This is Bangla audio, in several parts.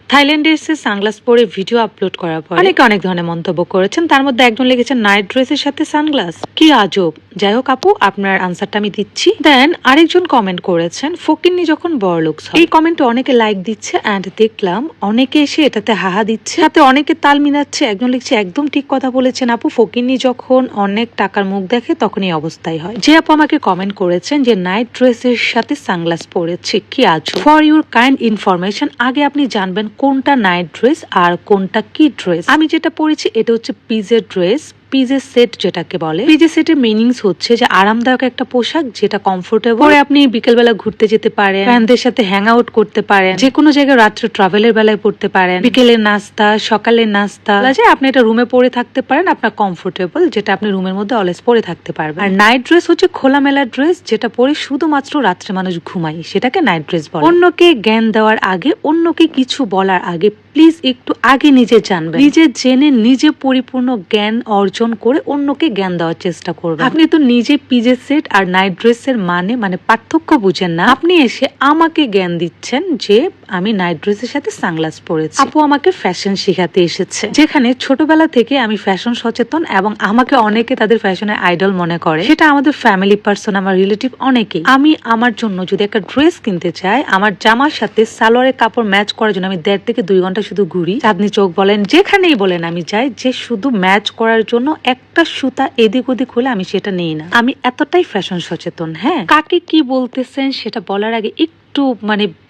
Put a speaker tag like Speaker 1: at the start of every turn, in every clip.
Speaker 1: থাইল্যান্ডে এসে সানগ্লাস পরে ভিডিও আপলোড করার পর অনেকে অনেক ধরনের মন্তব্য করেছেন। তার মধ্যে একজন লিখেছেন নাইট ড্রেসের সাথে সানগ্লাস, কি আজব। যাই হোক আপু, আপনার আনসারটা আমি দিচ্ছি। দেন আরেকজন কমেন্ট করেছেন ফকিন্নি যখন বড়লোক হয়। এই কমেন্টে অনেকে লাইক দিচ্ছে এন্ড দেখলাম অনেকে এসে এটাতে হাহা দিচ্ছে, সাথে অনেকে তাল মিলাচ্ছে। একজন লিখছে একদম ঠিক কথা বলেছেন আপু, ফকিন্নি যখন অনেক টাকার মুখ দেখে তখন এই অবস্থাই হয়। যে আপু আমাকে কমেন্ট করেছেন যে নাইট ড্রেসের সাথে সানগ্লাস পরেছে, কি আজব। ফর ইউর কাইন্ড ইনফরমেশন, আগে আপনি জানবেন কোনটা নাইট ড্রেস আর কোনটা কি ড্রেস। আমি যেটা পরেছি এটা হচ্ছে পিজে ড্রেস, পিজে সেট যেটাকে বলে। পিজে সেটের মিনিংস হচ্ছে যে আরামদায়ক একটা পোশাক যেটা কমফোর্টেবল, পরে আপনি বিকেলবেলা ঘুরতে যেতে পারেন, ফ্রেন্ডদের সাথে হ্যাং আউট করতে পারেন, যে কোনো জায়গায় রাত্রে ট্রাভেলের বেলায় পড়তে পারেন, বিকেলের নাস্তা, সকালের নাস্তা, আপনি এটা রুমে পরে থাকতে পারেন, আপনার কমফোর্টেবল, যেটা আপনি রুমের মধ্যে অলওয়েজ পরে থাকতে পারবেন। আর নাইট ড্রেস হচ্ছে খোলামেলা ড্রেস, যেটা পরে শুধুমাত্র রাত্রে মানুষ ঘুমায়, সেটাকে নাইট ড্রেস বলে। অন্যকে জ্ঞান দেওয়ার আগে, অন্যকে কিছু বলার আগে প্লিজ একটু আগে নিজে জানবেন, নিজে জেনে নিজে পরিপূর্ণ জ্ঞান অর্জন করে অন্যকে জ্ঞান দেওয়ার চেষ্টা করবেন। আপনি তো নিজে পিজে সেট আর নাইট ড্রেসের মানে পার্থক্য বুঝেন না, আপনি এসে আমাকে জ্ঞান দিচ্ছেন যে আমি নাইট ড্রেসের সাথে সানগ্লাস পরেছি। আপু আমাকে ফ্যাশন শিখাতে এসেছে, যেখানে ছোটবেলা থেকে আমি ফ্যাশন সচেতন এবং আমাকে অনেকে তাদের ফ্যাশনের আইডল মনে করে। সেটা আমাদের ফ্যামিলি পার্সন, আমার রিলেটিভ অনেকেই। আমি আমার জন্য যদি একটা ড্রেস কিনতে চাই, আমার জামার সাথে সালোয়ারের কাপড় ম্যাচ করার জন্য আমি 1.5 থেকে 2 ঘন্টা শুধু ঘুরি, চাঁদনি চৌক বলেন যেখানেই বলেন আমি যাই, যে শুধু ম্যাচ করার জন্য একটা সুতা এদিক ওদিক হলে আমি সেটা নেই না। আমি এতটাই ফ্যাশন সচেতন। হ্যাঁ, কাকে কি বলতেছেন সেটা বলার আগে একটু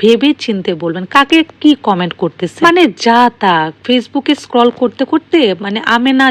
Speaker 1: ভেবে চিনতে বলবেন, কাকে কি কমেন্ট করতেছে। যা তা ফেসবুকে স্ক্রল করতে করতে আমেনা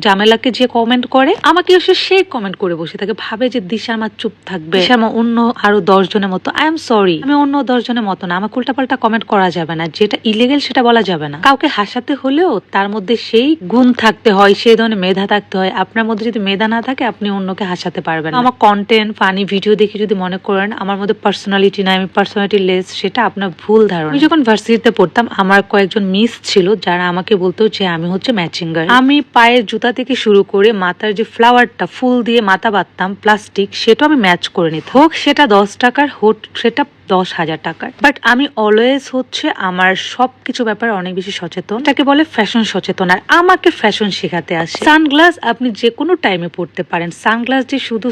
Speaker 1: জামেলাকে যে কমেন্ট করে, আমাকে এসে সে কমেন্ট করে বসে থাকে, ভাবে যে দিশা আমার চুপ থাকবে, দিশা আমার অন্য আরো 10 জনের মতো। আই এম সরি, আমি অন্য 10 জনের মতো না। আমাকে উল্টাপাল্টা কমেন্ট করা যাবে না, যেটা ইলিগেল সেটা বলা যাবে না। কাউকে হাসাতে হলেও তার মধ্যে সেই গুণ থাকতে হয়, সেই ধরনের মেধা থাকতে হয়। আপনার মধ্যে যদি মেধা না থাকে, আপনি অন্যকে হাসাতে পারবেন। আমার কন্টেন্ট ফানি ভিডিও দেখে যদি মনে করেন আমার মধ্যে পার্সোনালিটি নাই, আমি পার্সোনালিটি লেস, সেটা আপনার ভুল ধারণা। আমি যখন ভার্সিটিতে পড়তাম, আমার কয়েকজন মিস ছিল যারা আমাকে বলতো যে আমি হচ্ছে ম্যাচিং গার্ল। আমি পায়ের জুতা থেকে শুরু করে মাথার যে ফ্লাওয়ারটা ফুল দিয়ে মাথা বাঁধতাম প্লাস্টিক, সেটা আমি ম্যাচ করে নিতাম। হোক সেটা 10 টাকার, হোক সেটা 10,000 টাকার। বাট আমি অলওয়েজ হচ্ছে আমার সবকিছু ব্যাপারে অনেক বেশি সচেতন, তাকে বলে ফ্যাশন সচেতন। আর আমাকে ফ্যাশন শেখাতে আসে। সানগ্লাস আপনি যে কোনো টাইমে পড়তে পারেন। সানগ্লাস যে শুধু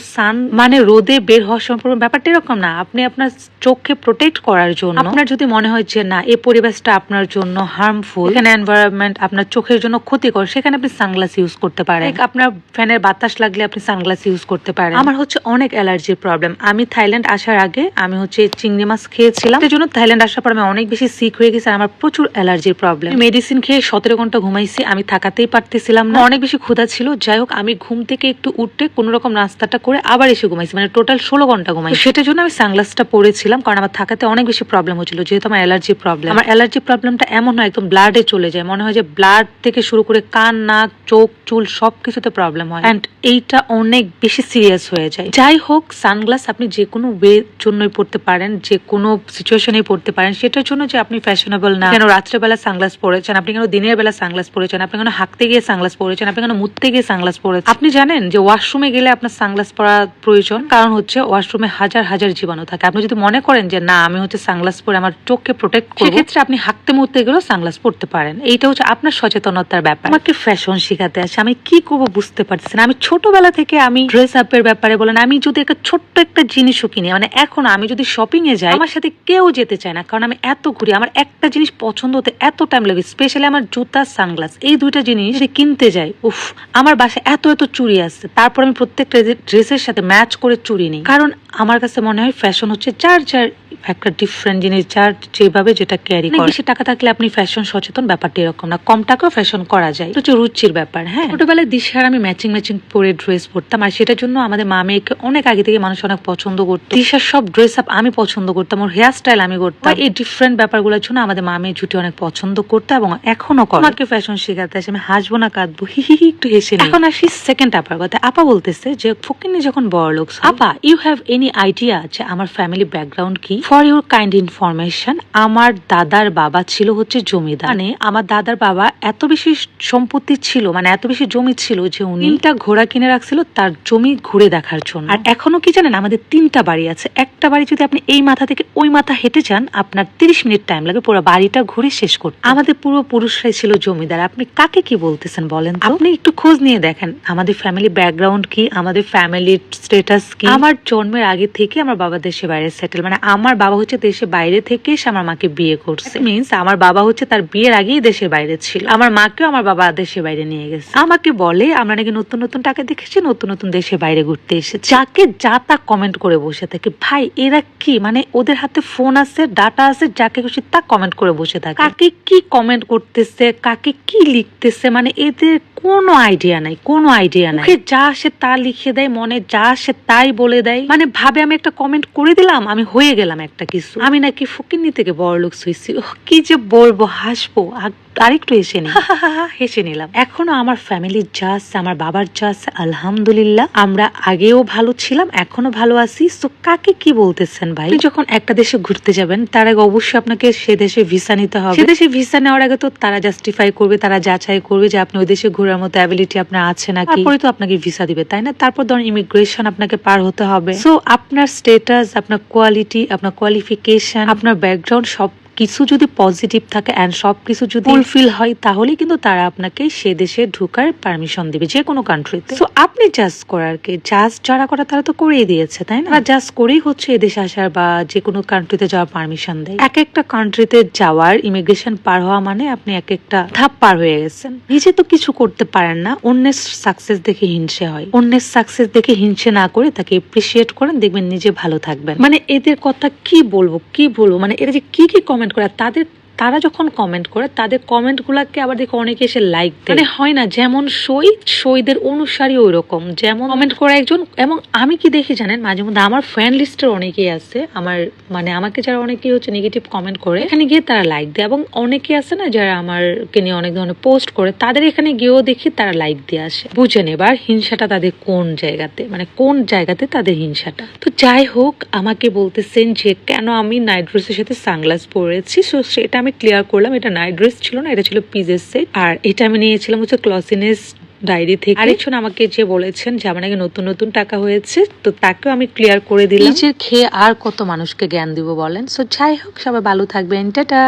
Speaker 1: রোদে বের হওয়ার সম্পর্ক ব্যাপারটা এরকম না। আপনি আপনার চোখকে প্রোটেক্ট করার জন্য, আপনার যদি মনে হয় যে না এই পরিবেশটা আপনার জন্য হার্মফুল, এখানে এনভায়রনমেন্ট আপনার চোখের জন্য ক্ষতিকর, সেখানে আপনি সানগ্লাস ইউজ করতে পারেন। আপনার ফ্যানের বাতাস লাগলে আপনি সানগ্লাস ইউজ করতে পারেন। আমার হচ্ছে অনেক অ্যালার্জির প্রবলেম। আমি থাইল্যান্ড আসার আগে আমি হচ্ছে চিংড়ি মাছ খেয়েছিলাম, সেই জন্য থাইল্যান্ড আসার পর আমি অনেক বেশি সিক হয়ে গেছি। আমার প্রচুর অ্যালার্জির প্রবলেম। মেডিসিন খেয়ে 17 ঘন্টা ঘুমাইছি, আমি থাকাতেই পারতেছিলাম না, অনেক বেশি ক্ষুধা ছিল। যাই হোক আমি ঘুম থেকে একটু উঠে কোন রকম নাস্তাটা করে আবার এসে ঘুমাইছি, টোটাল 16 ঘন্টা ঘুমাই। সেটার জন্য আমি সানগ্লাসটা পরেছিলাম, কারণ আমার থাকাতে অনেক বেশি প্রবলেম হচ্ছিল, যেহেতু আমার অ্যালার্জি প্রবলেম। আমার অ্যালার্জি প্রবলেমটা এমন হয় একদম ব্লাডে চলে যায়, মনে হয় যে ব্লাড থেকে শুরু করে কান, নাক, চোখ, চুল সবকিছুতে প্রবলেম হয়, এন্ড এইটা অনেক বেশি সিরিয়াস হয়ে যায়। যাই হোক, সানগ্লাস আপনি যে কোনো ওয়ে জন্যই পড়তে পারেন, যে কোনো সিচুয়েশনেই পড়তে পারেন। সেটার জন্য যে আপনি ফ্যাশনেবল না, কেন রাত্রেবেলা সানগ্লাস পরেছেন, আপনি কেন দিনের বেলা সানগ্লাস পরেছেন, আপনি কেন হাঁকতে গিয়ে সানগ্লাস পরেছেন, আপনি কেন মুততে গিয়ে সানগ্লাস পরেছেন। আপনি জানেন যে ওয়াশরুমে গেলে আপনার সানগ্লাস পরা প্রয়োজন, কারণ হচ্ছে ওয়াশরুমে হাজার হাজার জীবাণু থাকে। আপনি যদি মনে করেন যে না আমি হচ্ছে সানগ্লাস পরে আমার চোখকে প্রোটেক্ট করব, সেক্ষেত্রে আপনি হাঁকতে মুততে গেলেও সানগ্লাস পরতে পারেন। এইটা হচ্ছে আপনার সচেতনতার ব্যাপার। আমাকে ফ্যাশন শিখাতে আসে, আমি কি করবো বুঝতে পারছি না। আমি ছোটবেলা থেকে আমি ড্রেস আপের ব্যাপারে বলেন, আমি যদি একটা ছোট্ট একটা জিনিসও কিনি, এখন আমি যদি শপিং এ যাই, আমার সাথে কেউ যেতে চায় না, কারণ আমি এত ঘুরি। আমার একটা জিনিস পছন্দ হতে এত টাইম লাগে, স্পেশালি আমার জুতা, সানগ্লাস, এই দুইটা জিনিস কিনতে যাই। উফ, আমার বাসায় এত চুড়ি আছে, তারপর আমি প্রত্যেকটা ড্রেসের সাথে ম্যাচ করে চুড়ি নিই, কারণ আমার কাছে মনে হয় ফ্যাশন হচ্ছে যার একটা ডিফারেন্ট জিনিস, যার যেভাবে যেটা ক্যারি করে। বেশি টাকা থাকলে আপনি ফ্যাশন সচেতন, ব্যাপারটা এরকম না। কম টাকাও ফ্যাশন করা যায়, এটা হচ্ছে রুচির ব্যাপার। হ্যাঁ, ছোটবেলায় দিশার আমি ম্যাচিং পরে ড্রেস পরতাম, আর সেটার জন্য আমাদের মা মেয়েকে অনেক আগে থেকে মানুষ অনেক পছন্দ করতো। দিশার সব ড্রেস আপ আমি পছন্দ করতাম, ওর হেয়ার স্টাইল আমি করতাম। এই ডিফারেন্ট ব্যাপারগুলোর জন্য আমাদের মা মেয়ে জুটি অনেক পছন্দ করতো এবং এখনো করে। আমাকে ফ্যাশন শেখাতে আসে, আমি হাসবো না কাঁদবো, হি একটু হেসে নিই। এখন আসি সেকেন্ড আপার কথা। আপা বলতেছে যে ফকিন্নি যখন বড়লোক। আপা, ইউ হ্যাভ এনি আইডিয়া যে আমার ফ্যামিলি ব্যাকগ্রাউন্ড কি? ফর ইউর কাইন্ড ইনফরমেশন, আমার দাদার বাবা ছিল হচ্ছে জমিদার। আমার দাদার বাবা এত বেশি সম্পত্তি ছিল, এত বেশি জমি ছিল যে উনি 3টা ঘোড়া কিনে রাখছিল তার জমি ঘুরে দেখার জন্য। আর এখনো কি জানেন, আমাদের 3টা বাড়ি আছে। একটা বাড়ি যদি আপনি এই মাথা মাথা থেকে ওই মাথা হেঁটে যান, আপনার 30 মিনিট টাইম লাগে পুরো বাড়িটা ঘুরে শেষ করতে। আমাদের পুরো পুরুষরাই ছিল জমিদার। আপনি কাকে কি বলতেছেন বলেন? আপনি একটু খোঁজ নিয়ে দেখেন আমাদের ফ্যামিলি ব্যাকগ্রাউন্ড কি, আমাদের ফ্যামিলির স্ট্যাটাস কি। আমার জন্মের আগে থেকে আমার বাবা দেশে বাইরে সেটেল, মানে আমার বাবা হচ্ছে দেশে বাইরে থেকে এসে আমার মাকে বিয়ে করছে। মিন্স আমার বাবা হচ্ছে তার বিয়ের আগেই দেশের বাইরে ছিল। আমার মাকেও আমার বাবা দেশের বাইরে নিয়ে গেছে। আমাকে বলে আমরা নাকি নতুন নতুন টাকা দেখেছি, নতুন নতুন দেশের বাইরে ঘুরতে এসেছি। যাকে যা তা কমেন্ট করে বসে থাকে। ভাই এরা কি, মানে ওদের হাতে ফোন আছে, ডাটা আছে, যাকে খুশি তা কমেন্ট করে বসে থাকে। কাকে কি কমেন্ট করতেছে, কাকে কি লিখতেছে, মানে এদের কোনো আইডিয়া নাই, কোনো আইডিয়া নাই। যা আসে তা লিখে দেয়, মনে যা আসে তাই বলে দেয়। মানে ভাবে আমি একটা কমেন্ট করে দিলাম, আমি হয়ে গেলাম একটা কিছু, আমি নাকি ফকিন্নি থেকে বড়লোক হইছি। কি যে বলবো, হাসবো আরেকটু হেসে নি, হেসে নিলাম। এখনো আমার ফ্যামিলির যা আছে, আমার বাবার যা আছে, আলহামদুলিল্লাহ আমরা আগেও ভালো ছিলাম, এখনো ভালো আছি। তো কাকে কি বলতেছেন ভাই? যখন একটা দেশে ঘুরতে যাবেন তার আগে অবশ্যই আপনাকে সে দেশে ভিসা নিতে হবে। সে দেশে ভিসা নেওয়ার আগে তো তারা জাস্টিফাই করবে, তারা যাচাই করবে যে আপনি ওই দেশে ঘোরার মতো অ্যাবিলিটি আপনার আছে নাকি, তারপরে তো আপনাকে ভিসা দিবে, তাই না? তারপর ধরুন ইমিগ্রেশন আপনাকে পার হতে হবে। সো আপনার স্ট্যাটাস, আপনার কোয়ালিটি, আপনার কোয়ালিফিকেশন, আপনার ব্যাকগ্রাউন্ড সব কিছু যদি পজিটিভ থাকে এন্ড সবকিছু যদি ফুলফিল হয়, তাহলে কিন্তু তারা আপনাকে সে দেশে ঢোকার পারমিশন দিবে, যে কোনো কান্ট্রিতে। সো আপনি জাস্ট করার কি, জাস্ট যারা করা তারা তো করেই দিয়েছে, তাই না? জাস্ট করেই হচ্ছে এদেশে আসার বা যে কোনো কান্ট্রিতে যাওয়ার পারমিশন দেয়। এক একটা কান্ট্রিতে যাওয়ার ইমিগ্রেশন পার হওয়া মানে আপনি এক একটা ধাপ পার হয়ে গেছেন। নিজে তো কিছু করতে পারেন না, অন্যের সাকসেস দেখে হিংসে হয়। অন্যের সাকসেস দেখে হিংসে না করে তাকে এপ্রিসিয়েট করেন, দেখবেন নিজে ভালো থাকবেন। মানে এদের কথা কি বলবো, মানে এরা যে কি কি কমেন্ট করে, তারা যখন কমেন্ট করে তাদের কমেন্ট গুলাকে আবার দেখে অনেকে এসে লাইক দেয়। মানে হয় না যেমন সইদের অনুসারী ওই রকম, যেমন কমেন্ট করে একজন। এবং আমি কি দেখি জানেন, মাঝে মধ্যে আমার ফ্রেন্ড লিস্টের অনেকেই আছে, আমার মানে আমাকে যারা অনেকেই হচ্ছে নেগেটিভ কমেন্ট করে, এখানে গিয়ে তারা লাইক দেয়। এবং অনেকে আছে না যারা আমারকে নিয়ে অনেক ধরনের পোস্ট করে, তাদের এখানে গিয়েও দেখি তারা লাইক দিয়ে আসে। বুঝেন এবার হিংসাটা তাদের কোন জায়গাতে, মানে কোন জায়গাতে তাদের হিংসাটা। তো যাই হোক, আমাকে বলতেছেন যে কেন আমি নাইট ড্রেসের সাথে সানগ্লাস পরেছি। সো সেটা আমি ক্লিয়ার করলাম। এটা নাইট ড্রেস ছিল না, এটা ছিল পিজের সেট। আর এটা আমি নিয়েছিলাম হচ্ছে ক্লসিনেস ডায়েরি থেকে। আরেকজন আমাকে যে বলেছেন যে আমার নাকি নতুন নতুন টাকা হয়েছে, তো তাকেও আমি ক্লিয়ার করে দিলাম। নিজের খেয়ে আর কত মানুষকে জ্ঞান দিব বলেন। সো যাই হোক, সবাই ভালো থাকবেন, টাটা।